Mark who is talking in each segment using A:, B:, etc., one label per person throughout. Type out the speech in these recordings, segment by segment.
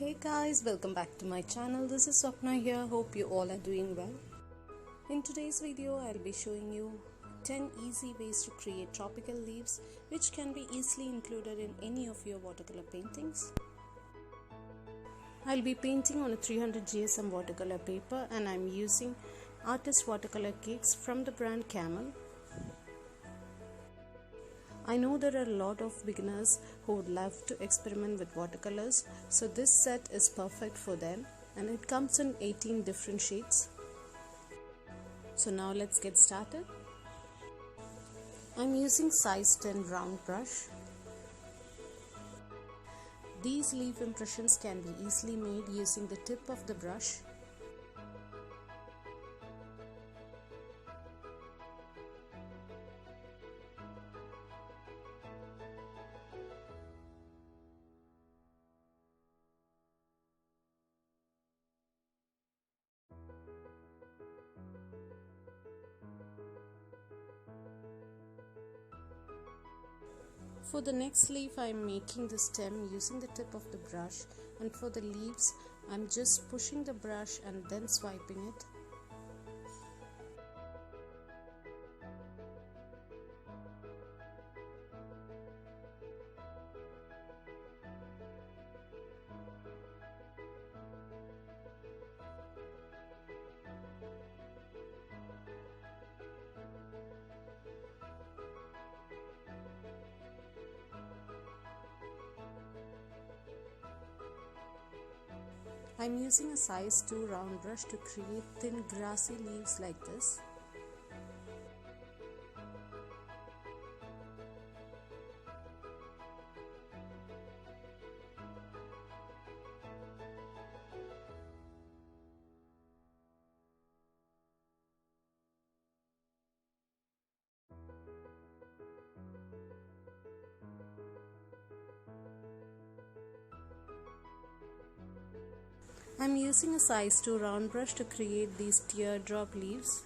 A: Hey guys, welcome back to my channel. This is Swapna here. Hope you all are doing well. In today's video, I'll be showing you 10 easy ways to create tropical leaves which can be easily included in any of your watercolor paintings. I'll be painting on a 300 GSM watercolor paper and I'm using Artist watercolor kits from the brand Camel. I know there are a lot of beginners who would love to experiment with watercolors, so this set is perfect for them and it comes in 18 different shades. So now let's get started. I'm using size 10 round brush. These leaf impressions can be easily made using the tip of the brush. For the next leaf, I am making the stem using the tip of the brush, and for the leaves I am just pushing the brush and then swiping it. I am using a size 2 round brush to create thin grassy leaves like this. I am using a size 2 round brush to create these teardrop leaves.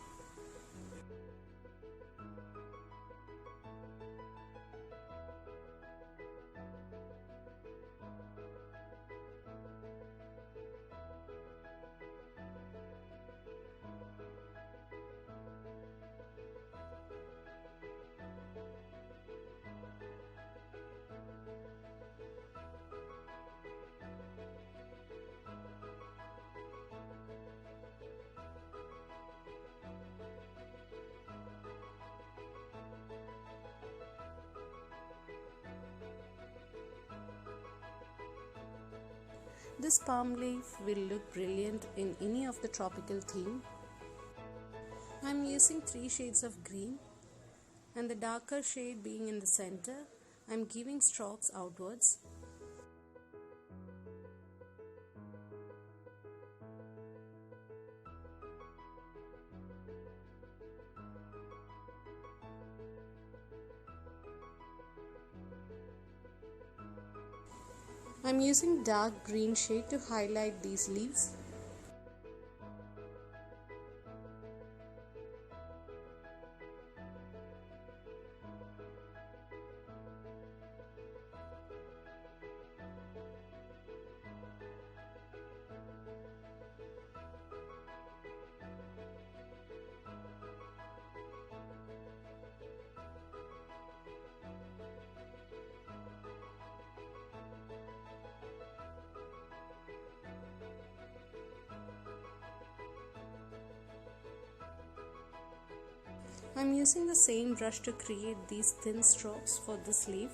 A: This palm leaf will look brilliant in any of the tropical theme. I am using 3 shades of green and the darker shade being in the center. I am giving strokes outwards. I am using dark green shade to highlight these leaves. I am using the same brush to create these thin strokes for this leaf.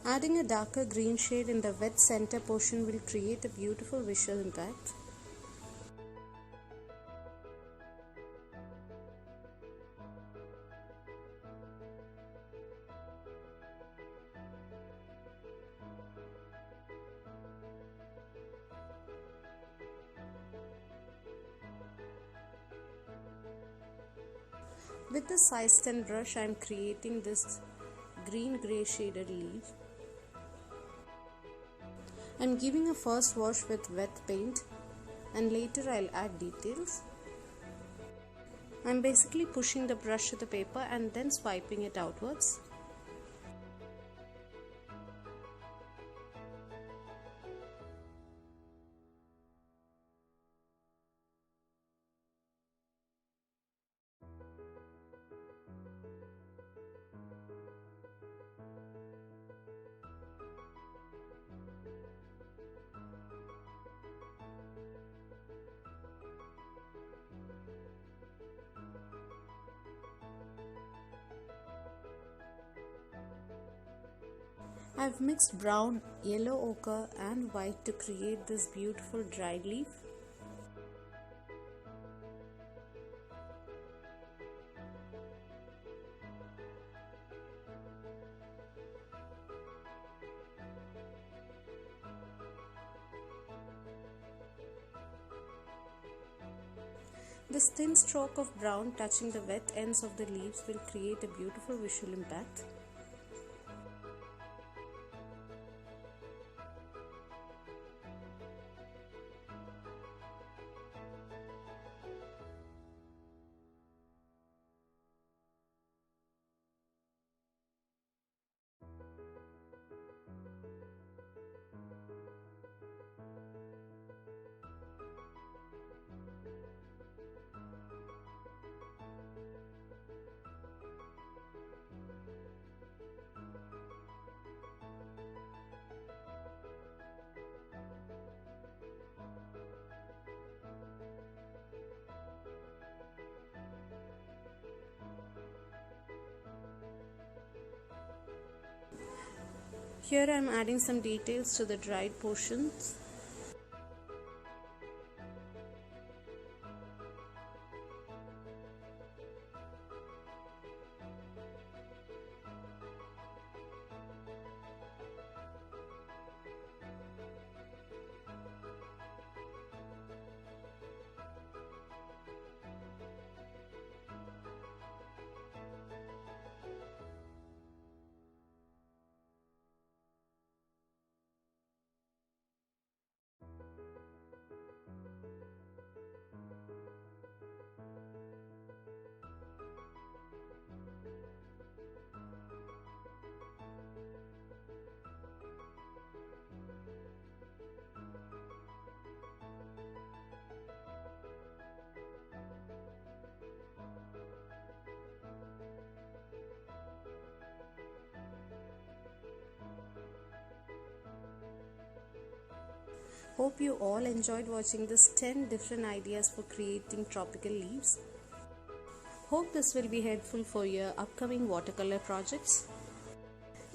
A: Adding a darker green shade in the wet center portion will create a beautiful visual impact. With the size 10 brush, I am creating this green grey shaded leaf. I'm giving a first wash with wet paint and later I'll add details. I'm basically pushing the brush to the paper and then swiping it outwards. I've mixed brown, yellow ochre and white to create this beautiful dried leaf. This thin stroke of brown touching the wet ends of the leaves will create a beautiful visual impact. Here I am adding some details to the dried portions. Hope you all enjoyed watching this 10 different ideas for creating tropical leaves. Hope this will be helpful for your upcoming watercolor projects.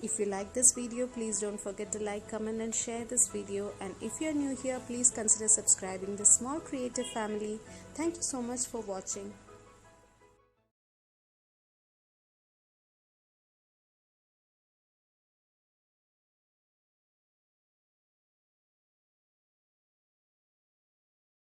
A: If you like this video, please don't forget to like, comment and share this video, and if you are new here, please consider subscribing this small creative family. Thank you so much for watching.